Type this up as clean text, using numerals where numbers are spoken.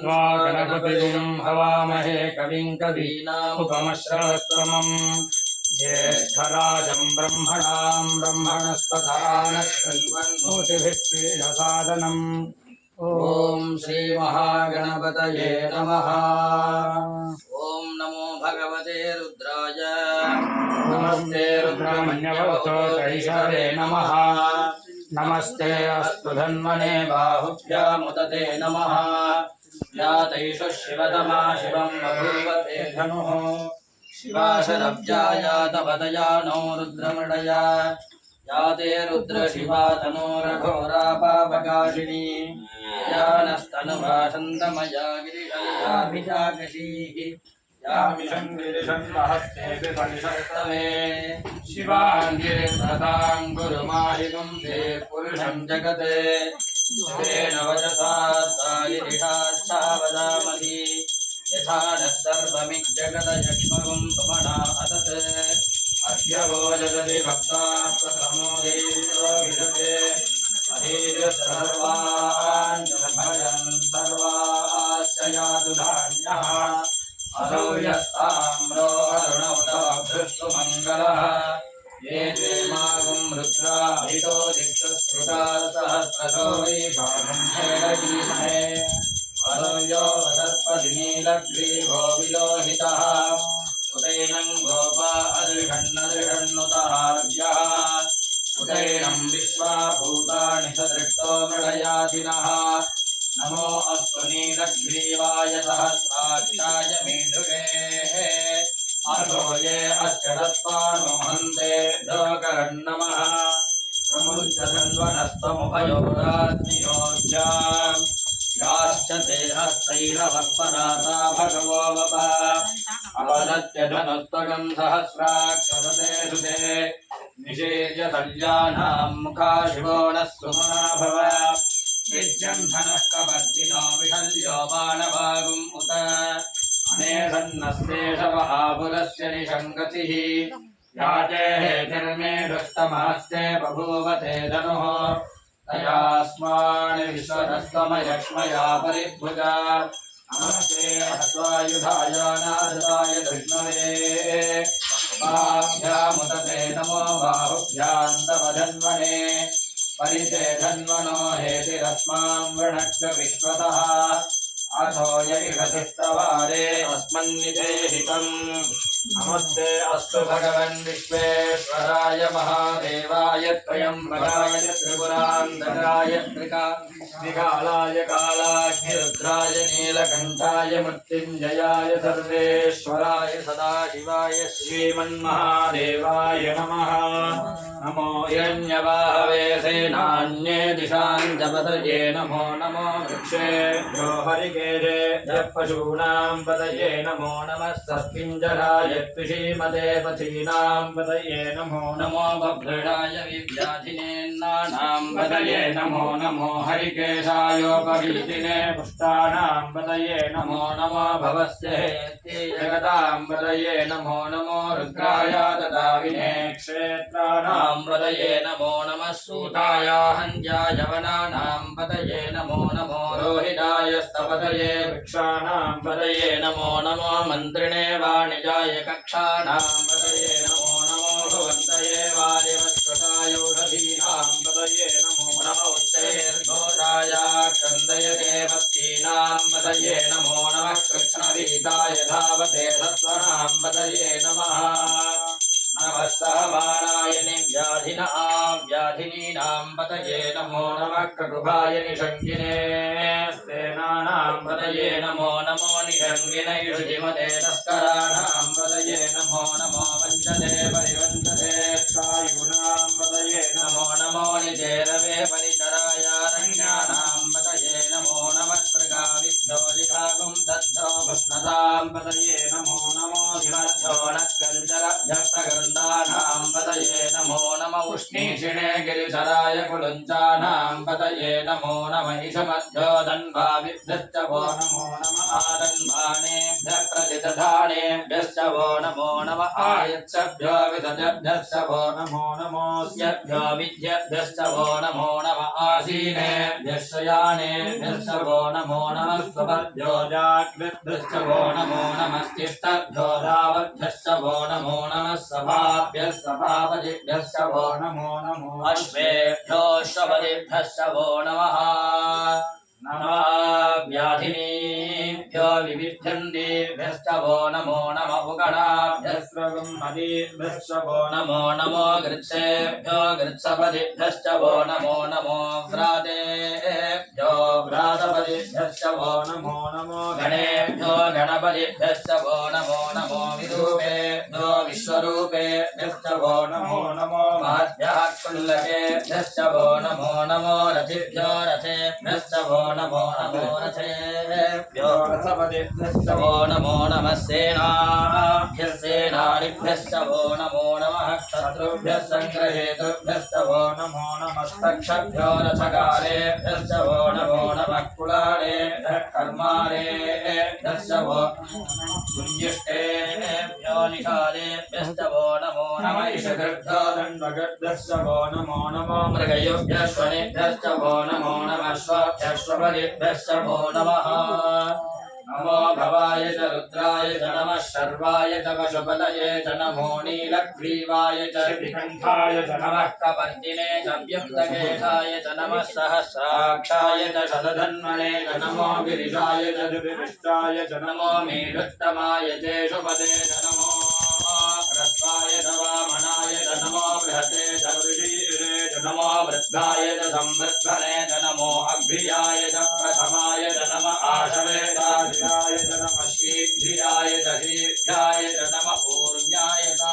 त्वा गणपतिं हवामहे कविं कवीनामुपमश्रवस्तमम् ज्येष्ठराजं ब्रह्मणां ब्रह्मणस्पदानश्रवन्नोतिभिः श्रीरसादनम् ॐ श्रीमहागणपतये नमः। ॐ नमो भगवते रुद्राय नमस्ते रुद्रमन्यवतो तैषवे नमः। नमस्ते अस्तु धन्वने बाहुभ्यामुदते नमः। या तैषु शिवतमा शिवं बभूवते धनुः शिवाशरब्जाया तपदया नो रुद्रमृडया या ते रुद्रशिवा तनोरघोरा पापकाशिनी या नस्तनुभाषन्तमया गिरिशल्याभिजाकशीः या विशं गिरिशन्नहस्ते विपनिषस्तवे शिवां गिरिव्रतां गुरुमाहिगुं ते पुरुषं जगते शिवेन वचसा गिरिशाच्छा वदामहि यथा नः सर्वमिज्जगदयक्ष्मगुं सुमना अदत् अद्य वो जगति भक्ताः प्रथमो देवो विशते सर्वान् भजन् सर्वाश्च यातु धान्यः असौ यस्ताम्रो अरुणौतभृस्तु मङ्गलः ये देमागुं रुद्राभितो दिक्षुश्रुता सहस्रशो वैशाखं हेरगीमहे असौ यो सर्पदिनीलग्रीवो विलोहितः उदैनं गोपा अदृषन्नदृषन्नुतहार्यः उदैनं विश्वा भूतानि सदृष्टो मृळयातिनः नमो अस्तु नीलग्रीवाय सहस्राक्षाय मेढुके अथो ये अष्टदत्तानो हन्ते लोकरन्नमः प्रमुच्यधन्वनस्तमुभयोरात्मियोज्याम् याश्च ते हस्तैरवत्पराता भगवो वप अवदत्य धनुस्तगं सहस्राक्षरते सुते निषेज्य कल्याणां मुखा शिवो नः सुमना भव विद्यं धनः कवर्दिनो विशल्यो बाणभागुम् उत अनेधन्नस्तेषव आपुलस्य निषङ्गतिः याते हेतिर्मे दुष्टमहस्ते बभूवते धनुः तयास्मान् विश्वदस्तमयक्ष्मया परिभुजा नमस्ते अश्वायुधाय नारदाय धृष्णवे बाभ्यामुदते नमो बाहुभ्यां तव धन्वने परिते धन्वनो हेतिरस्मां वृणक्ष विश्वतः अथो यैषतिस्तवारे अस्मन्निधेहितम् नमस्ते अस्तु भगवन् विश्वेश्वराय महादेवाय त्र्यम्बकाय त्रिपुरान्तकाय त्रिकालाय कालाग्निरुद्राय नीलकण्ठाय मृत्युञ्जयाय सर्वेश्वराय सदाशिवाय श्रीमन्महादेवाय नमः। नमो हिरण्यवाहवे सेनान्ये दिशां जपतये नमो नमो वृक्षेभ्यो हरिकेशे पशूनां पतये नमो नमः सस्मिञ्जराय त्रिषीमते पथीनां पतये नमो नमो बभ्रणाय विव्याधिनेन्नानां पतये नमो नमो हरिकेशायोपवीतिने पुष्टानां पतये नमो नमो भवस्य हेत्यै जगतां पतये नमो नमो रुद्राय ददाविने क्षेत्राणां पतये नमो नमः सूताय हन्याय वनानां पतये नमो नमो रोहिताय स्तपतये वृक्षाणां पतये नमो नमो मन्त्रिणे वाणिजाय कक्षाणां पतये नमो नमो भवन्तये वारिवत्कृताय औषधीनां पतये नमो नमो उच्चैर्घोषाय क्रन्दयते भक्तीनां पतये नमो नमः कृष्णवीताय धावते सत्त्वनां पतये नमः नमः सहमानाय व्याधिनीनां पतये नमो नमः ककुभाय निषङ्गिने स्तेनानां पतये नमो नमो निषङ्गिनैषुधिमते तस्कराणां पतये नमो नमो वञ्चते परिवञ्चते सायूनां पतये नमो नमो निचेरवे परिचराय रण्यानां पतये नमो नमः स्मृगाविद्धोलिकागुं दद्धो भस्मतां पतये नमो नमो शिवद्धो नक्कञ्जरभ्यस्तगन्धानां पतये नमो नमः उष्णीषिणे गिरिशराय कुलुञ्चानां पतये पदये नमो नम ईशमध्योदन्वाविभ्यश्च वो नमो नम आदन्वानेभ्यः प्रतिदधानेभ्यश्च वो नमो नम आयच्छभ्यो विदजभ्यश्च वो नमो नमोऽस्यभ्यो विद्यभ्यश्च वो नमो नम आसीनेभ्यश्च यानेभ्यश्च वो नमो नमः स्वपद्भ्यो जाग्रद्भ्यश्च वो नमो नमस्तिष्ठभ्यो धावद्भ्यश्च वो नमो नमः सभाभ्यः सभापतिभ्यश्च वो नमो नमो अश्वेभ्यो श्वपतिभ्यश्च वो नमः नमः व्याधिनीभ्यो विविध्यन्तेभ्यश्च वो नमो नमः उगणाभ्यस्रगम्मदेभ्यश्च वो नमो नमो गृत्सेभ्यो गृत्सपदिभ्यश्च वो नमो नमो व्रातेभ्यो व्रातपदिभ्यश्च वो नमो नमो गणेभ्यो गणपतिभ्यश्च वो नमो नमो विरूपेभ्यो विश्वरूपेभ्यश्च वो नमो नमो महद्भ्यः कुल्लकेभ्यश्च वो नमो नमो रथिभ्यो रथेभ्यश्च वो नमो नमो रथेभ्यो रथपतिभ्यश्च वो नमो नमः सेनाभ्यः सेनानिभ्यश्च वो नमो नमः शत्रुभ्यः सङ्ग्रहेतुभ्यश्च वो नमो नमस्तक्षभ्यो रथकारेभ्यश्च वो नमो नमः कुलालेभ्यः कर्मारेभ्यश्च वो कुञ्जिष्टेभ्यो निषादेभ्यश्च वो नमो नमः ईशगर्भ्यो दण्डगर्भ्यश्च वो नमो नमो मृगयोभ्यः श्वनेभ्यश्च वो नमो नमः श्वपदेभ्यश्च वो नमः नमो भवाय च रुद्राय च नमः शर्वाय च पशुपतये च नमो नीलग्रीवाय च श्रीकण्ठाय च नमः कपर्दिने च व्यक्तकेशाय च नमः सहस्राक्षाय च शतधन्वने च नमो गिरिशाय च द्विविष्टाय च नमो मेरुत्तमाय च शुपते च नमो ह्रस्वाय च वामनाय च नमो बृहते च वृषीरे च नमो वृद्धाय च संवृद्धने च नमो अग्र्याय च प्रथमाय च नमः आशवे